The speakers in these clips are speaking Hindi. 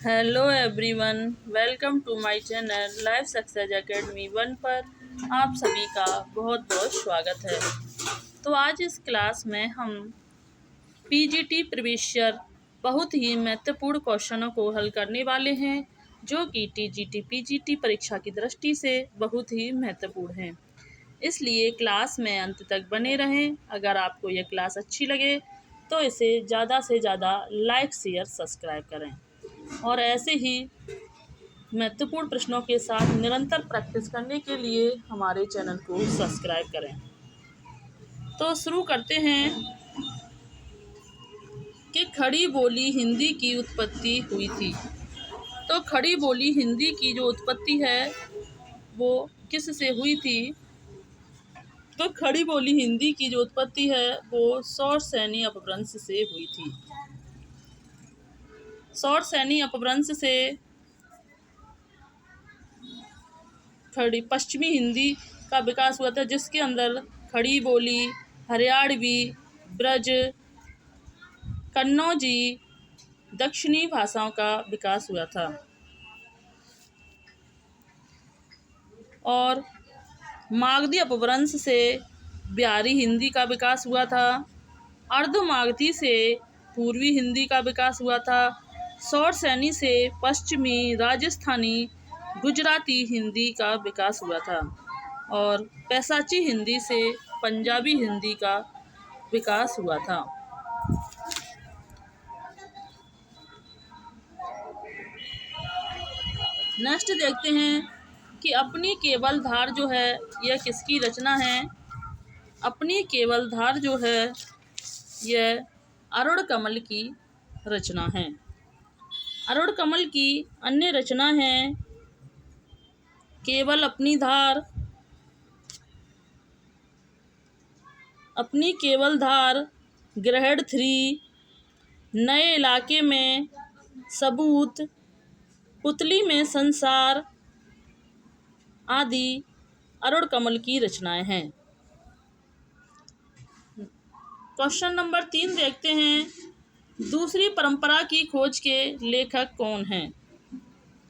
Hello everyone, welcome to my channel Life Success Academy 1 पर आप सभी का बहुत बहुत स्वागत है। तो आज इस क्लास में हम पीजीटी प्रीवियस बहुत ही महत्वपूर्ण क्वेश्चनों को हल करने वाले हैं, जो कि टीजीटी पीजीटी परीक्षा की दृष्टि से बहुत ही महत्वपूर्ण हैं। इसलिए क्लास में अंत तक बने रहें। अगर आपको यह क्लास अच्छी लगे तो इसे ज़्यादा से ज़्यादा लाइक शेयर सब्सक्राइब करें और ऐसे ही महत्वपूर्ण प्रश्नों के साथ निरंतर प्रैक्टिस करने के लिए हमारे चैनल को सब्सक्राइब करें। तो शुरू करते हैं कि खड़ी बोली हिंदी की उत्पत्ति हुई थी। तो खड़ी बोली हिंदी की जो उत्पत्ति है वो किस से हुई थी? तो खड़ी बोली हिंदी की जो उत्पत्ति है वो सौरसेनी अपभ्रंश से हुई थी। सौरसेनी अपभ्रंश से खड़ी पश्चिमी हिंदी का विकास हुआ था, जिसके अंदर खड़ी बोली, हरियाणवी, ब्रज, कन्नौजी, दक्षिणी भाषाओं का विकास हुआ था। और मागधी अपभ्रंश से बिहारी हिंदी का विकास हुआ था। अर्धमागधी से पूर्वी हिंदी का विकास हुआ था। सौरसेनी से पश्चिमी राजस्थानी गुजराती हिंदी का विकास हुआ था और पैसाची हिंदी से पंजाबी हिंदी का विकास हुआ था। नेक्स्ट देखते हैं कि अपनी केवल धार जो है यह किसकी रचना है। अपनी केवल धार जो है यह अरुण कमल की रचना है। अरुण कमल की अन्य रचना है केवल अपनी धार, अपनी केवल धार, ग्रेड 3, नए इलाके में, सबूत, पुतली में संसार आदि अरुण कमल की रचनाएं हैं। क्वेश्चन नंबर 3 देखते हैं, दूसरी परंपरा की खोज के लेखक कौन हैं?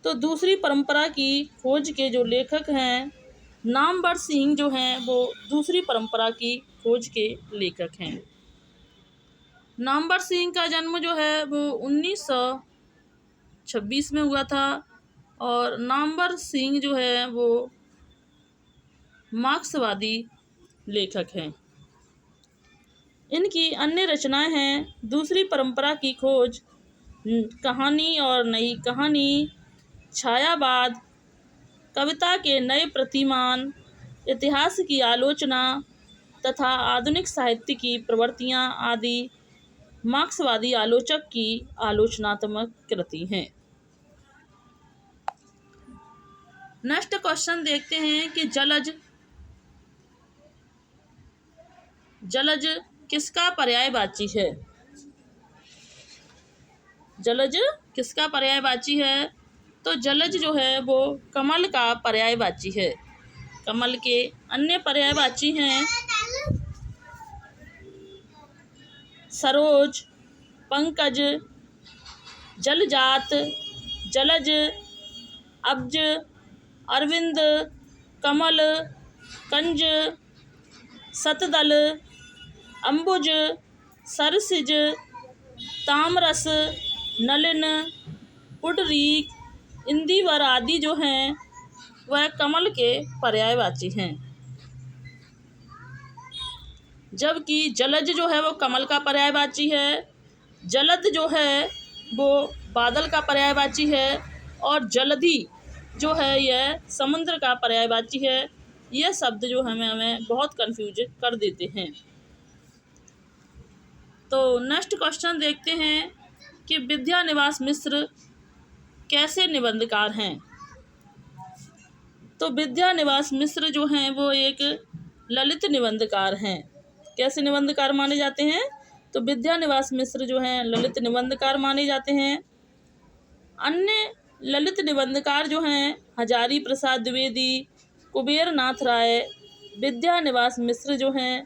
तो दूसरी परंपरा की खोज के जो लेखक हैं, नामवर सिंह जो हैं वो दूसरी परंपरा की खोज के लेखक हैं। नामवर सिंह का जन्म जो है वो 1926 में हुआ था और नामवर सिंह जो है वो मार्क्सवादी लेखक हैं। इनकी अन्य रचनाएं हैं दूसरी परंपरा की खोज, कहानी और नई कहानी, छायावाद, कविता के नए प्रतिमान, इतिहास की आलोचना तथा आधुनिक साहित्य की प्रवृत्तियां आदि मार्क्सवादी आलोचक की आलोचनात्मक कृति हैं। नेक्स्ट क्वेश्चन देखते हैं कि जलज किसका पर्यायवाची है? जलज किसका पर्यायवाची है? तो जलज जो है वो कमल का पर्यायवाची है। कमल के अन्य पर्यायवाची हैं सरोज, पंकज, जलजात, जलज, अब्ज, अरविंद, कमल, कंज, सतदल, अम्बुज, सरसिज, तामरस, नलिन, पुंडरीक, इंदिवर आदि जो हैं वह कमल के पर्यायवाची हैं। जबकि जलज जो है वो कमल का पर्यायवाची है, जलद जो है वो बादल का पर्यायवाची है और जलधि जो है यह समुद्र का पर्यायवाची है। यह शब्द जो हमें बहुत कंफ्यूज कर देते हैं। तो नेक्स्ट क्वेश्चन देखते हैं कि विद्यानिवास मिश्र कैसे निबंधकार हैं? तो विद्यानिवास मिश्र जो हैं वो एक ललित निबंधकार हैं। कैसे निबंधकार माने जाते हैं? तो विद्यानिवास मिश्र जो हैं ललित निबंधकार माने जाते हैं। अन्य ललित निबंधकार जो हैं हजारी प्रसाद द्विवेदी, कुबेर नाथ राय, विद्यानिवास मिश्र जो हैं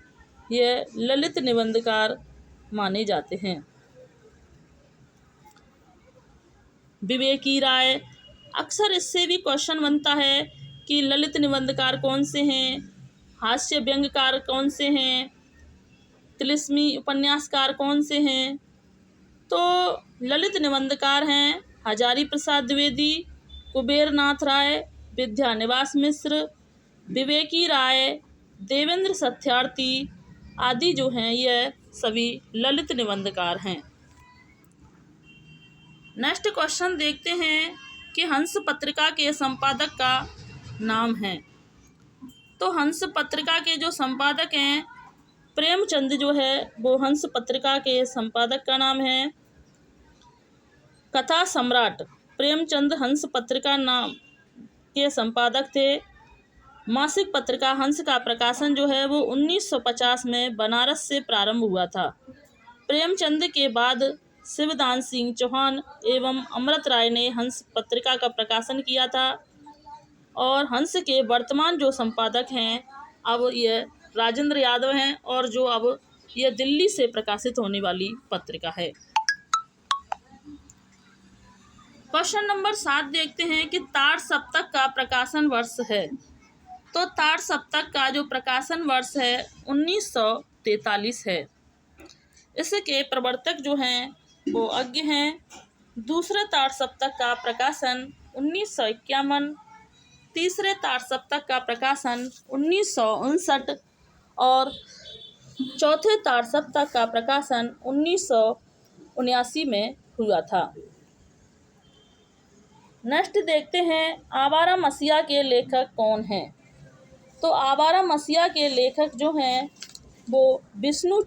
ये ललित निबंधकार माने जाते हैं। विवेकी राय। अक्सर इससे भी क्वेश्चन बनता है कि ललित निबंधकार कौन से हैं, हास्य व्यंग्यकार कौन से हैं, तिलिस्मी उपन्यासकार कौन से हैं। तो ललित निबंधकार हैं हजारी प्रसाद द्विवेदी, कुबेर नाथ राय, विद्यानिवास मिश्र, विवेकी राय, देवेंद्र सत्यार्थी आदि जो हैं यह सभी ललित निबंधकार हैं। नेक्स्ट क्वेश्चन देखते हैं कि हंस पत्रिका के संपादक का नाम है। तो हंस पत्रिका के जो संपादक हैं प्रेमचंद जो है वो हंस पत्रिका के संपादक का नाम है। कथा सम्राट प्रेमचंद हंस पत्रिका नाम के संपादक थे। मासिक पत्रिका हंस का प्रकाशन जो है वो 1950 में बनारस से प्रारंभ हुआ था। प्रेमचंद के बाद शिवदान सिंह चौहान एवं अमृत राय ने हंस पत्रिका का प्रकाशन किया था और हंस के वर्तमान जो संपादक हैं अब यह राजेंद्र यादव हैं और जो अब यह दिल्ली से प्रकाशित होने वाली पत्रिका है। क्वेश्चन नंबर 7 देखते हैं कि ताड़ सप्तक का प्रकाशन वर्ष है। तो ताड़ सप्तक का जो प्रकाशन वर्ष है 1943 है। इसके प्रवर्तक जो हैं वो अज्ञ हैं। दूसरे ताड़ सप्तक का प्रकाशन 1951, तीसरे ताड़ सप्तक का प्रकाशन 1959 और चौथे ताड़ सप्तक का प्रकाशन 1979 में हुआ था। नेक्स्ट देखते हैं आवारा मसीहा के लेखक कौन हैं। तो आवारा मसीहा के लेखक जो हैं वो विष्णु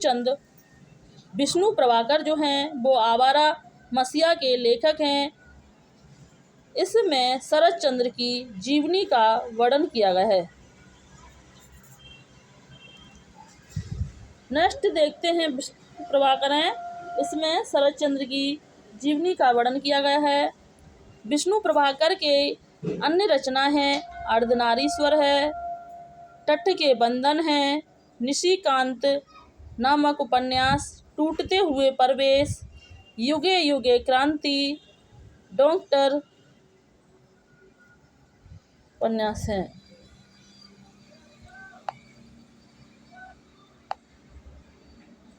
प्रभाकर जो हैं वो आवारा मसीहा के लेखक हैं। इसमें शरत चंद्र की जीवनी का वर्णन किया गया है। नेक्स्ट देखते हैं विष्णु प्रभाकर हैं, इसमें शरत चंद्र की जीवनी का वर्णन किया गया है। विष्णु प्रभाकर के अन्य रचना हैं अर्धनारीश्वर है, तट के बंधन है, निशिकांत नामक उपन्यास, टूटते हुए परवेश, युगे युगे क्रांति, डॉक्टर उपन्यास है।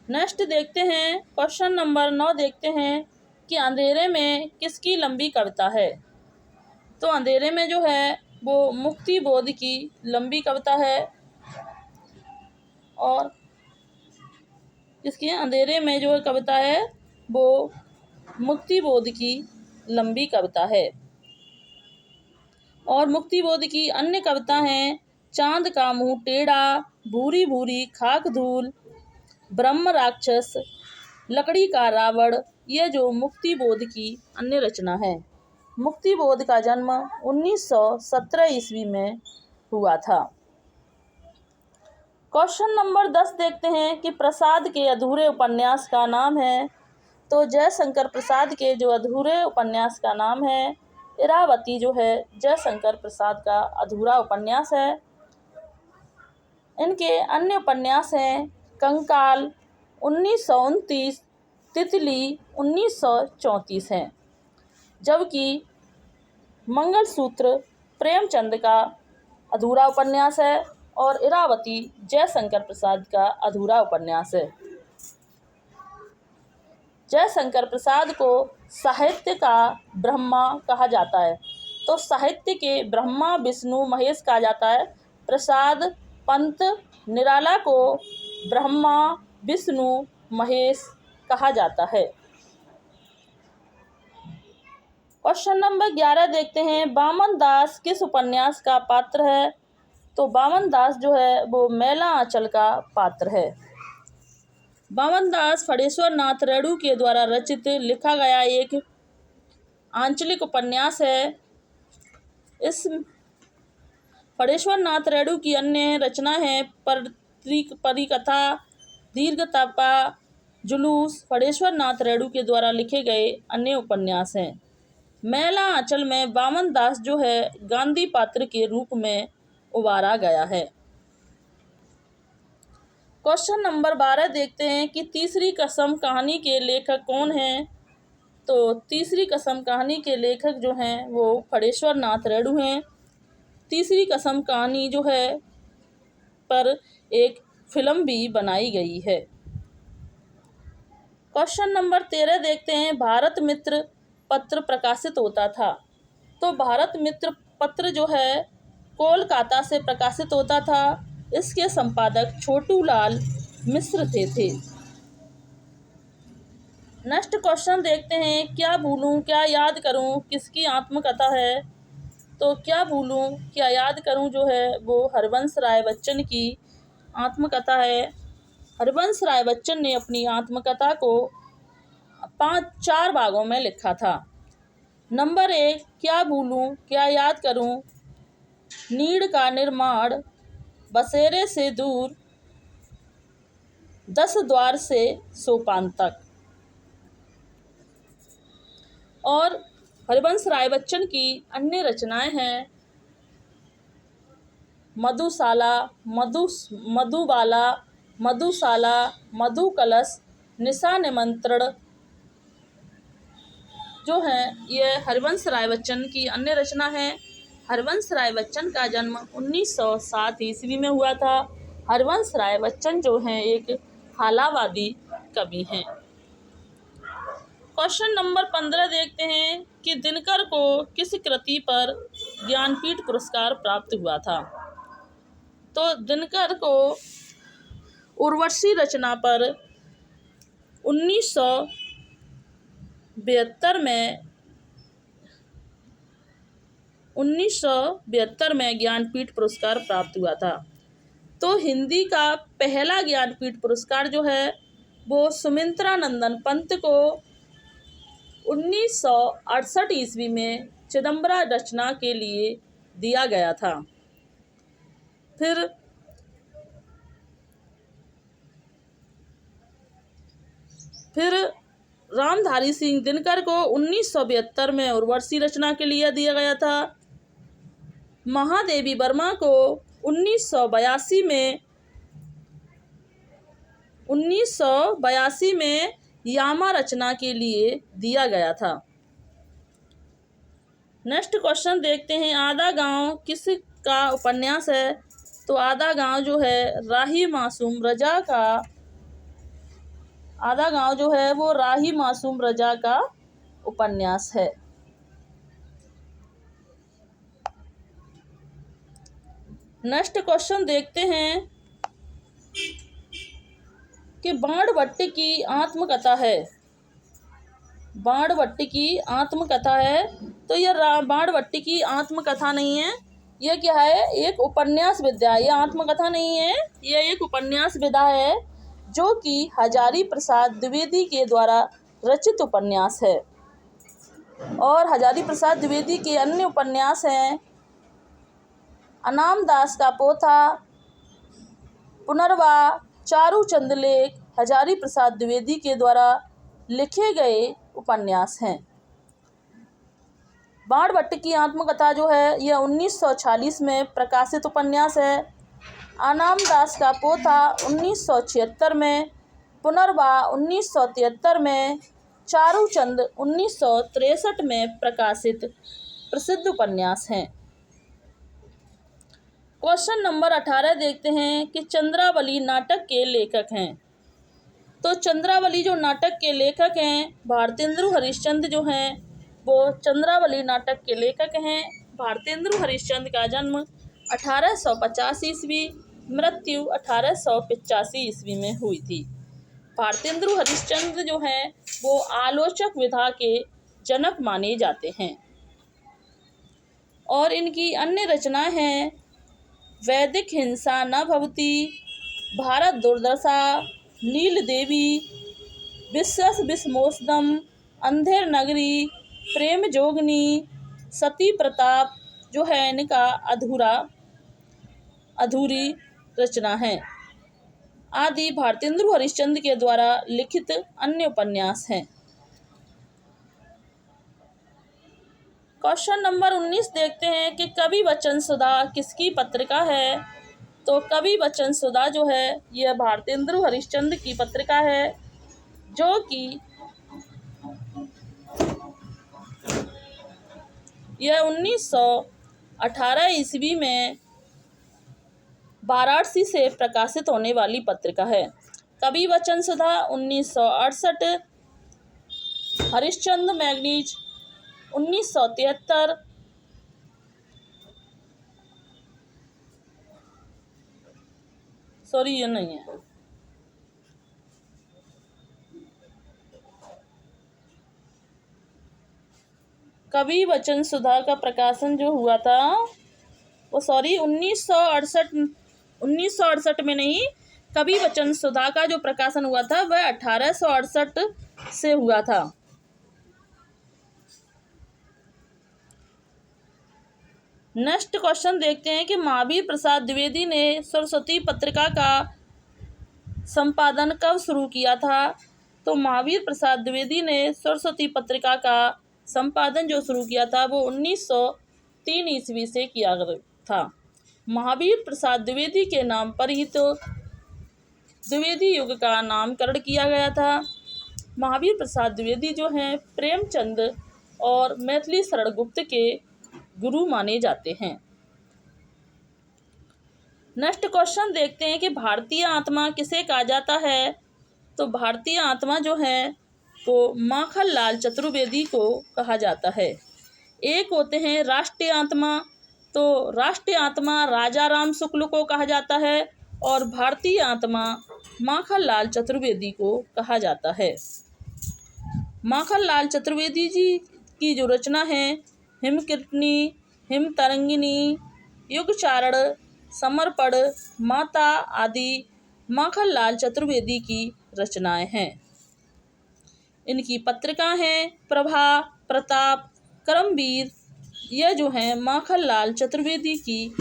नेक्स्ट देखते हैं क्वेश्चन नंबर 9 देखते हैं कि अंधेरे में किसकी लंबी कविता है। तो अंधेरे में जो है वो मुक्ति बोध की लंबी कविता है और किसकी अंधेरे में जो कविता है वो मुक्ति बोध की लंबी कविता है। और मुक्ति बोध की अन्य कविता हैं चांद का मुंह टेढ़ा, भूरी भूरी खाक धूल, ब्रह्म राक्षस, लकड़ी का रावण, यह जो मुक्ति बोध की अन्य रचना है। मुक्ति बोध का जन्म 1917 ईस्वी में हुआ था। क्वेश्चन नंबर 10 देखते हैं कि प्रसाद के अधूरे उपन्यास का नाम है। तो जयशंकर प्रसाद के जो अधूरे उपन्यास का नाम है इरावती जो है जयशंकर प्रसाद का अधूरा उपन्यास है। इनके अन्य उपन्यास हैं कंकाल 1929, तितली 1934 हैं। जबकि मंगलसूत्र प्रेमचंद का अधूरा उपन्यास है और इरावती जयशंकर प्रसाद का अधूरा उपन्यास है। जयशंकर प्रसाद को साहित्य का ब्रह्मा कहा जाता है। तो साहित्य के ब्रह्मा विष्णु महेश कहा जाता है। प्रसाद पंत निराला को ब्रह्मा विष्णु महेश कहा जाता है। क्वेश्चन नंबर 11 देखते हैं बामन दास किस उपन्यास का पात्र है। तो बामन दास जो है वो मैला आंचल का पात्र है। बामन दास फणेश्वर नाथ रेणु के द्वारा रचित लिखा गया एक आंचलिक उपन्यास है। इस फणेश्वर नाथ रेणु की अन्य रचना है परिकथा, दीर्घतापा, जुलूस फणेश्वर नाथ रेणु के द्वारा लिखे गए अन्य उपन्यास हैं। मैला आंचल में बामन दास जो है गांधी पात्र के रूप में उभारा गया है। क्वेश्चन नंबर 12 देखते हैं कि तीसरी कसम कहानी के लेखक कौन हैं। तो तीसरी कसम कहानी के लेखक जो हैं वो फणेश्वर नाथ रेणु हैं। तीसरी कसम कहानी जो है पर एक फिल्म भी बनाई गई है। क्वेश्चन नंबर 13 देखते हैं, भारत मित्र पत्र प्रकाशित होता था। तो भारत मित्र पत्र जो है कोलकाता से प्रकाशित होता था। इसके संपादक छोटू लाल मिश्र थे। नेक्स्ट क्वेश्चन देखते हैं, क्या भूलूं क्या याद करूं किसकी आत्मकथा है। तो क्या भूलूं क्या याद करूं जो है वो हरवंश राय बच्चन की आत्मकथा है। हरवंश राय बच्चन ने अपनी आत्मकथा को 4 भागों में लिखा था। नंबर 1, क्या भूलूं क्या याद करूं, नीड़ का निर्माण, बसेरे से दूर, 10 द्वार से सोपान तक। और हरवंश राय बच्चन की अन्य रचनाएं हैं मधुशाला, मधुबाला, मधुशाला, मधु कलश, निशा निमंत्रण जो है ये हरवंश राय बच्चन की अन्य रचना है। हरवंश राय बच्चन का जन्म 1907 ईस्वी में हुआ था। हरवंश राय बच्चन जो हैं एक हालावादी कवि हैं। क्वेश्चन नंबर 15 देखते हैं कि दिनकर को किस कृति पर ज्ञानपीठ पुरस्कार प्राप्त हुआ था। तो दिनकर को उर्वशी रचना पर 1972 में ज्ञानपीठ पुरस्कार प्राप्त हुआ था। तो हिंदी का पहला ज्ञानपीठ पुरस्कार जो है वो सुमित्रा नंदन पंत को 1968 ईस्वी में चिदम्बरा रचना के लिए दिया गया था। फिर रामधारी सिंह दिनकर को 1972 में उर्वशी रचना के लिए दिया गया था। महादेवी वर्मा को 1982 में यामा रचना के लिए दिया गया था। नेक्स्ट क्वेश्चन देखते हैं, आधा गांव किसका उपन्यास है। तो आधा गांव जो है राही मासूम रजा का उपन्यास है। नेक्स्ट क्वेश्चन देखते हैं कि बाणभट्ट की आत्मकथा है। बाणभट्ट की आत्मकथा है। तो यह बाणभट्ट की आत्मकथा नहीं है, यह क्या है, एक उपन्यास विधा है। यह आत्मकथा नहीं है, यह एक उपन्यास विधा है जो कि हजारी प्रसाद द्विवेदी के द्वारा रचित उपन्यास है। और हजारी प्रसाद द्विवेदी के अन्य उपन्यास हैं अनाम दास का पोथा, पुनर्वा, चारू चंद लेख, हजारी प्रसाद द्विवेदी के द्वारा लिखे गए उपन्यास हैं। बाणभट्ट की आत्मकथा जो है यह 1946 में प्रकाशित उपन्यास है। अनाम दास का पोथा 1976 में, पुनर्वा 1973 में, चारूचंद 1963 में प्रकाशित प्रसिद्ध उपन्यास हैं। क्वेश्चन नंबर 18 देखते हैं कि चंद्रावली नाटक के लेखक हैं। तो चंद्रावली जो नाटक के लेखक हैं भारतेंदु हरिश्चंद्र जो हैं वो चंद्रावली नाटक के लेखक हैं। भारतेंदु हरिश्चंद्र का जन्म 1850 ईस्वी, मृत्यु 1885 ईस्वी में हुई थी। भारतेंदु हरिश्चंद्र जो हैं वो आलोचक विधा के जनक माने जाते हैं। और इनकी अन्य रचनाएं हैं वैदिक हिंसा न भवति, भारत दुर्दशा, नील देवी, विश्वस विस्मोसदम, अंधेर नगरी, प्रेम जोगनी, सती प्रताप जो है इनका अधूरी रचना है आदि भारतेंदु हरिश्चंद्र के द्वारा लिखित अन्य उपन्यास हैं। क्वेश्चन नंबर 19 देखते हैं कि कवि वचन सुधा किसकी पत्रिका है। तो कवि वचन सुधा जो है यह भारतेंदु हरिश्चंद्र की पत्रिका है जो कि यह 1918 ईस्वी में वाराणसी से प्रकाशित होने वाली पत्रिका है। कवि वचन सुधा 1968, हरिश्चंद्र मैगजीन 1973, सॉरी ये नहीं है, कवि वचन सुधा का प्रकाशन जो हुआ था वो 1968 में नहीं, कवि वचन सुधा का जो प्रकाशन हुआ था वह 1868 से हुआ था। नेक्स्ट क्वेश्चन देखते हैं कि महावीर प्रसाद द्विवेदी ने सरस्वती पत्रिका का संपादन कब शुरू किया था। तो महावीर प्रसाद द्विवेदी ने सरस्वती पत्रिका का संपादन जो शुरू किया था वो 1903 ईस्वी से किया था। महावीर प्रसाद द्विवेदी के नाम पर ही तो द्विवेदी युग का नामकरण किया गया था। महावीर प्रसाद द्विवेदी जो हैं प्रेमचंद और मैथिली शरण गुप्त के गुरु माने जाते हैं। नेक्स्ट क्वेश्चन देखते हैं कि भारतीय आत्मा किसे कहा जाता है। तो भारतीय आत्मा जो है वो माखनलाल चतुर्वेदी को कहा जाता है। एक होते हैं राष्ट्रीय आत्मा, तो राष्ट्रीय आत्मा राजा राम शुक्ल को कहा जाता है और भारतीय आत्मा माखनलाल चतुर्वेदी को कहा जाता है। माखनलाल चतुर्वेदी जी की जो रचना है हिमकीर्तनी, हिमतरंगिनी, युगचारण, समर्पण, माता आदि माखनलाल चतुर्वेदी की रचनाएं हैं। इनकी पत्रिका हैं प्रभा, प्रताप, करमवीर, यह जो हैं माखनलाल चतुर्वेदी की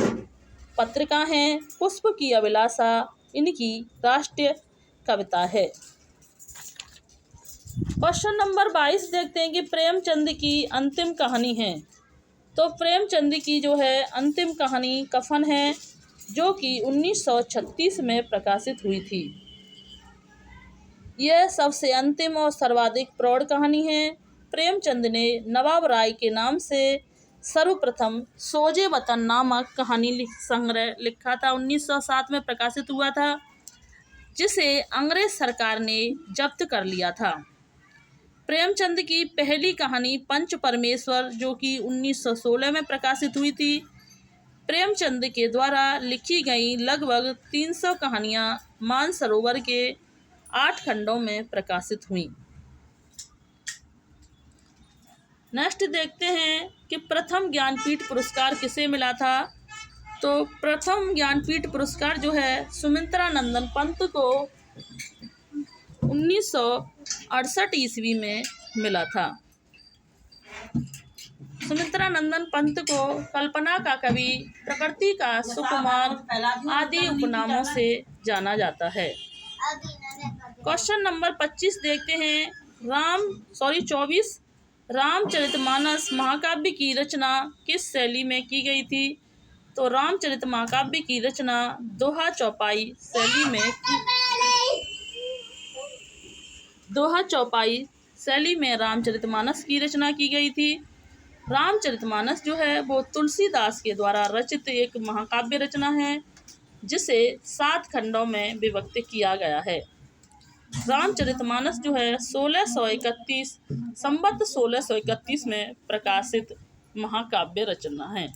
पत्रिका हैं। पुष्प की अभिलाषा इनकी राष्ट्रीय कविता है। क्वेश्चन नंबर 22 देखते हैं कि प्रेमचंद की अंतिम कहानी है। तो प्रेमचंद की जो है अंतिम कहानी कफन है, जो कि 1936 में प्रकाशित हुई थी। यह सबसे अंतिम और सर्वाधिक प्रौढ़ कहानी है। प्रेमचंद ने नवाब राय के नाम से सर्वप्रथम सोजे वतन नामक कहानी संग्रह लिखा था। 1907 में प्रकाशित हुआ था, जिसे अंग्रेज सरकार ने जब्त कर लिया था। प्रेमचंद की पहली कहानी पंच परमेश्वर, जो कि 1916 में प्रकाशित हुई थी। प्रेमचंद के द्वारा लिखी गई लगभग 300 कहानियाँ मानसरोवर के 8 खंडों में प्रकाशित हुई। नेक्स्ट देखते हैं कि प्रथम ज्ञानपीठ पुरस्कार किसे मिला था। तो प्रथम ज्ञानपीठ पुरस्कार जो है सुमित्रा नंदन पंत को 1968 ईस्वी में मिला था। सुमित्रा नंदन पंत को कल्पना का कवि, प्रकृति का सुकुमार आदि उपनामों से जाना जाता है। क्वेश्चन नंबर 25 देखते हैं 24 रामचरितमानस महाकाव्य की रचना किस शैली में की गई थी। तो रामचरित महाकाव्य की रचना दोहा चौपाई शैली में रामचरितमानस की रचना की गई थी। रामचरितमानस जो है वो तुलसीदास के द्वारा रचित एक महाकाव्य रचना है, जिसे 7 खंडों में विभक्त किया गया है। रामचरितमानस जो है 1631 में प्रकाशित महाकाव्य रचना है।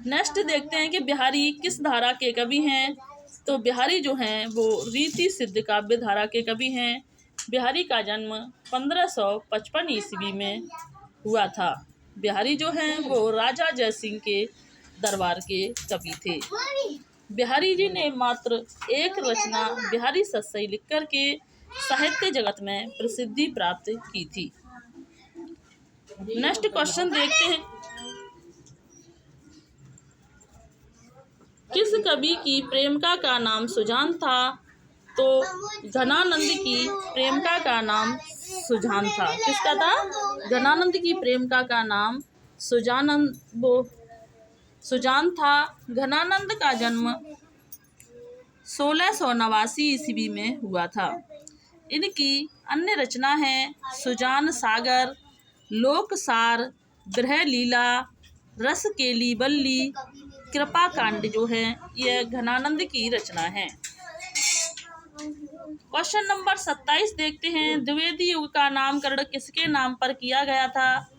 नेक्स्ट देखते हैं कि बिहारी किस धारा के कवि हैं। तो बिहारी जो हैं वो रीति सिद्ध काव्य धारा के कवि हैं। बिहारी का जन्म 1555 ईस्वी में हुआ था। बिहारी जो हैं वो राजा जयसिंह के दरबार के कवि थे। बिहारी जी ने मात्र एक रचना बिहारी सत्सई लिख कर के साहित्य जगत में प्रसिद्धि प्राप्त की थी। नेक्स्ट क्वेश्चन देखते हैं, किस कवि की प्रेमिका का नाम सुजान था। तो घनानंद की प्रेमिका का नाम सुजान था। किसका था? घनानंद की प्रेमिका का नाम सुजान था। घनानंद का जन्म 1689 ईस्वी में हुआ था। इनकी अन्य रचना है सुजान सागर, लोकसार, विरह लीला, रस केली बल्ली, कृपा कांड जो है यह घनानंद की रचना है। क्वेश्चन नंबर 27 देखते हैं, द्विवेदी युग का नामकरण किसके नाम पर किया गया था?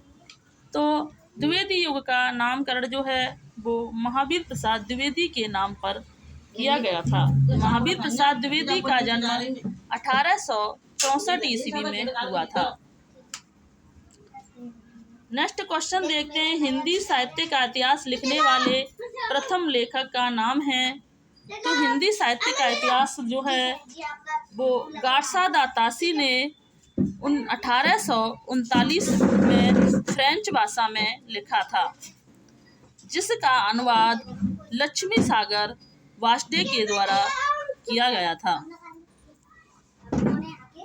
तो द्विवेदी युग का नामकरण जो है वो महावीर प्रसाद द्विवेदी के नाम पर किया गया था। महावीर प्रसाद द्विवेदी का जन्म 1864 ईस्वी में हुआ था। नेक्स्ट क्वेश्चन देखते हैं, हिंदी साहित्य का इतिहास लिखने वाले प्रथम लेखक का नाम है। तो हिंदी साहित्य का इतिहास जो है वो गारसा दा तासी ने 1839 में फ्रेंच भाषा में लिखा था, जिसका अनुवाद लक्ष्मी सागर वासडे के द्वारा किया गया था।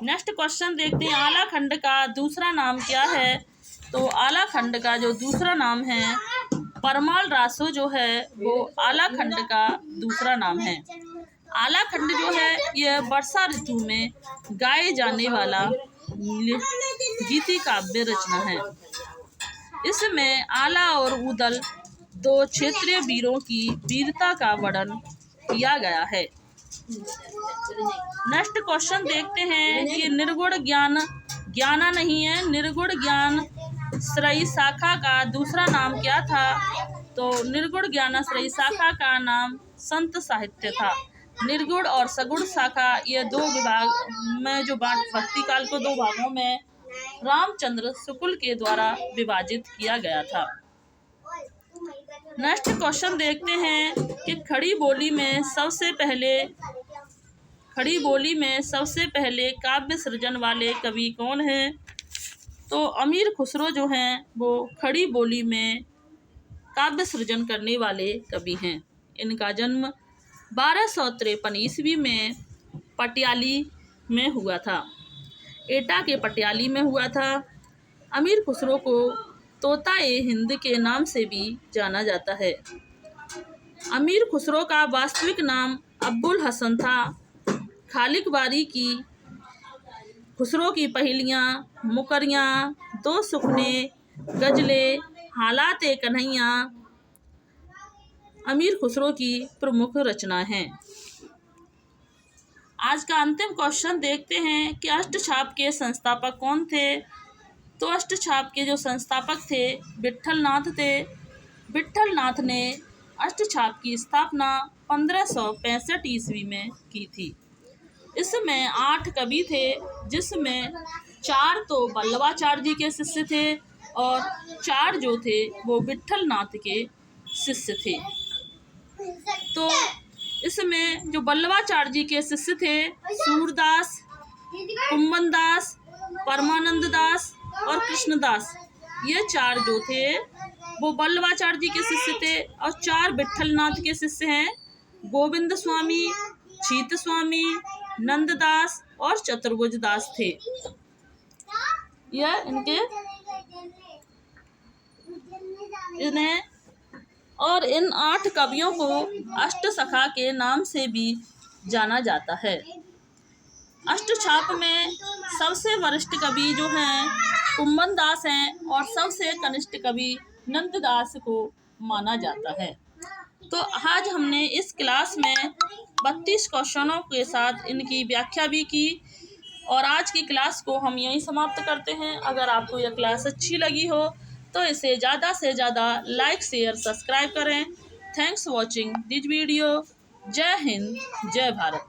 नेक्स्ट क्वेश्चन देखते हैं, आला खंड का दूसरा नाम क्या है? तो आला खंड का जो दूसरा नाम है परमाल रासो जो है वो आला खंड का दूसरा नाम है। आला खंड जो है यह वर्षा ऋतु में गाए जाने वाला गीति काव्य रचना है। इसमें आला और उदल दो क्षेत्रीय वीरों की वीरता का वर्णन किया गया है। नेक्स्ट क्वेश्चन देखते हैं कि निर्गुण ज्ञान ज्ञाना नहीं है, निर्गुण ज्ञान श्रेय शाखा का दूसरा नाम क्या था? तो निर्गुण ज्ञान श्रेय शाखा का नाम संत साहित्य था। निर्गुण और सगुण शाखा ये दो विभाग में जो भक्ति काल को दो भागों में रामचंद्र शुक्ल के द्वारा विभाजित किया गया था। नेक्स्ट क्वेश्चन देखते हैं कि खड़ी बोली में सबसे पहले काव्य सृजन वाले कवि कौन हैं? तो अमीर खुसरो जो हैं वो खड़ी बोली में काव्य सृजन करने वाले कवि हैं। इनका जन्म 1253 ईस्वी में पटियाली में हुआ था, एटा के पटियाली में हुआ था। अमीर खुसरो को तोता ए हिंद के नाम से भी जाना जाता है। अमीर खुसरो का वास्तविक नाम अब्बुल हसन था। खालिक बारी की खुसरो की पहेलियाँ, मुकरियाँ, दो सुखने, गजलें, हालात ए कन्हैया अमीर खुसरो की प्रमुख रचना हैं। आज का अंतिम क्वेश्चन देखते हैं कि अष्टछाप के संस्थापक कौन थे? तो अष्टछाप के जो संस्थापक थे विट्ठल नाथ थे। विट्ठल नाथ ने अष्टछाप की स्थापना 1565 ईस्वी में की थी। इसमें 8 कवि थे, जिसमें 4 तो बल्लभाचार्य जी के शिष्य थे और 4 जो थे वो विट्ठल नाथ के शिष्य थे। तो इसमें जो बल्लभाचार्य जी के शिष्य थे सूरदास, कुम्भन दास, परमानंद दास और कृष्णदास, ये 4 जो थे वो बल्लभाचार्य जी के शिष्य थे और 4 विट्ठल नाथ के शिष्य हैं गोविंद स्वामी, छीत स्वामी, नंददास और चतुर्भुज दास थे। यह इन्हें और इन 8 कवियों को अष्टसखा के नाम से भी जाना जाता है। अष्टछाप में सबसे वरिष्ठ कवि जो हैं कुम्भन दास हैं और सबसे कनिष्ठ कवि नंददास को माना जाता है। तो आज हमने इस क्लास में 32 क्वेश्चनों के साथ इनकी व्याख्या भी की और आज की क्लास को हम यहीं समाप्त करते हैं। अगर आपको यह क्लास अच्छी लगी हो तो इसे ज़्यादा से ज़्यादा लाइक, शेयर, सब्सक्राइब करें। Thanks watching this video. जय हिंद, जय भारत।